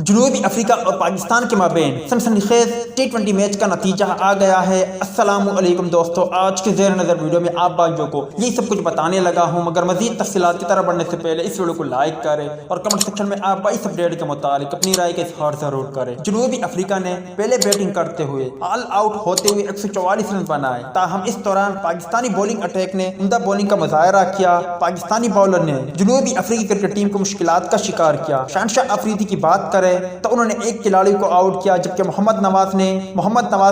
جنوبی افریقہ اور پاکستان کے مابین سنسنی خیز T20 میچ کا نتیجہ آ گیا ہے۔ السلام علیکم دوستو، آج کے زیر نظر ویڈیو میں آپ بھائیوں کو یہ سب کچھ بتانے لگا ہوں، مگر مزید تفصیلات کی طرف بڑھنے سے پہلے اس ویڈیو کو لائک کریں اور کمنٹ سیکشن میں آپ اس اپڈیٹ کے متعلق اپنی رائے کا اظہار ضرور کریں۔ جنوبی افریقہ نے پہلے بیٹنگ کرتے ہوئے آل آؤٹ ہوتے ہوئے 144 رن بنائے، تاہم اس دوران پاکستانی بولنگ اٹیک نے عمدہ بولنگ کا مظاہرہ کیا۔ پاکستانی باؤلر نے جنوبی افریقی کرکٹ ٹیم کو مشکلات کا شکار کیا۔ شہنشاہ افریدی کی بات کریں تو انہوں نے ایک کھلاڑی کو آؤٹ کیا، جبکہ محمد نواز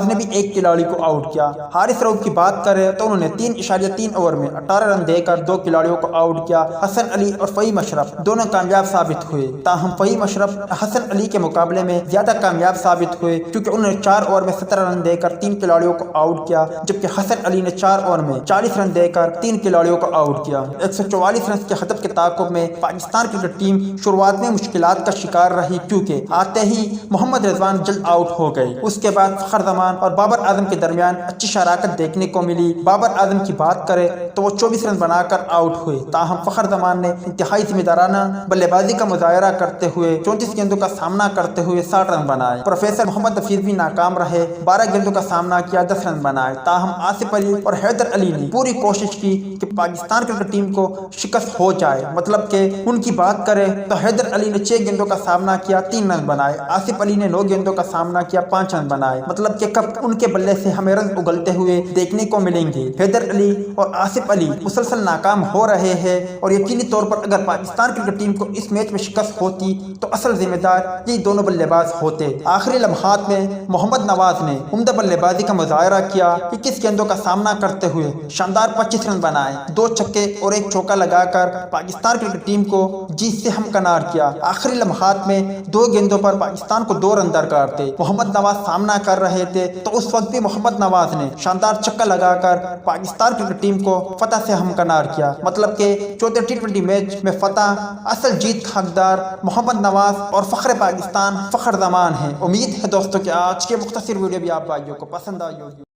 نے بھی ایک کھلاڑی کو آؤٹ کیا۔ حارث رؤف کی بات کریں تو انہوں نے 3.3 اوور میں 18 رن دے کر 2 کھلاڑیوں کو آؤٹ کیا۔ حسن علی اور فہیم اشرف دونوں کامیاب ثابت ہوئے، تاہم فہیم اشرف حسن علی کے مقابلے میں زیادہ کامیاب ثابت ہوئے، کیونکہ انہوں نے 4 اوور میں 17 رن دے کر 3 کھلاڑیوں کو آؤٹ کیا، جبکہ حسن علی نے 4 اوور میں 40 رن دے کر 3 کھلاڑیوں کو آؤٹ کیا۔ 144 رن کے ہدف کے تعاقب میں پاکستان کرکٹ ٹیم شروعات میں مشکلات کا شکار رہی، کیونکہ آتے ہی محمد رضوان جلد آؤٹ ہو گئے۔ اس کے بعد فخر زمان اور بابر اعظم کے درمیان اچھی شراکت دیکھنے کو ملی۔ بابر اعظم کی بات کریں تو وہ 24 رن بنا کر آؤٹ ہوئے، تاہم فخر زمان نے انتہائی ذمہ دارانہ بلے بازی کا مظاہرہ کرتے ہوئے 34 گیندوں کا سامنا کرتے ہوئے 60 رن بنائے۔ پروفیسر محمد حفیظ بھی ناکام رہے، 12 گیندوں کا سامنا کیا، 10 رن بنائے، تاہم آصف علی اور حیدر علی نے پوری کوشش کی کہ پاکستان کرکٹ ٹیم کو شکست ہو جائے۔ مطلب کہ ان کی بات کریں تو حیدر علی نے 6 گیندوں کا سامنا کیا، 3 رن بنائے، آصف علی نے 9 گیندوں کا سامنا کیا، 5 رن بنائے۔ مطلب کہ کب ان کے بلے سے ہمیں رن اگلتے ہوئے دیکھنے کو ملیں گے۔ حیدر علی اور آصف علی مسلسل ناکام ہو رہے ہیں، اور یقینی طور پر اگر پاکستان کرکٹ ٹیم کو اس میچ میں شکست ہوتی تو اصل ذمہ دار یہ دونوں بلے باز ہوتے۔ آخری لمحات میں محمد نواز نے عمدہ بلے بازی کا مظاہرہ کیا، 21 گیندوں کا سامنا کرتے ہوئے شاندار 25 رن بنائے، 2 چھکے اور 1 چوکا لگا کر پاکستان کرکٹ ٹیم کو جیت سے ہمکنار کیا۔ آخری لمحات میں 2 گیندوں پر پاکستان کو 2 رن درکار تھے، محمد نواز سامنا کر رہے تھے، تو اس وقت بھی محمد نواز نے شاندار چھکا لگا کر پاکستان کرکٹ ٹیم کو فتح سے ہمکنار کیا۔ مطلب کہ چوتھے T20 میچ میں فتح اصل جیت کا حقدار محمد نواز اور فخر پاکستان فخر زمان ہیں۔ امید ہے دوستوں کہ آج کے مختصر ویڈیو بھی آپ بھائیوں کو پسند آئی ہوگی۔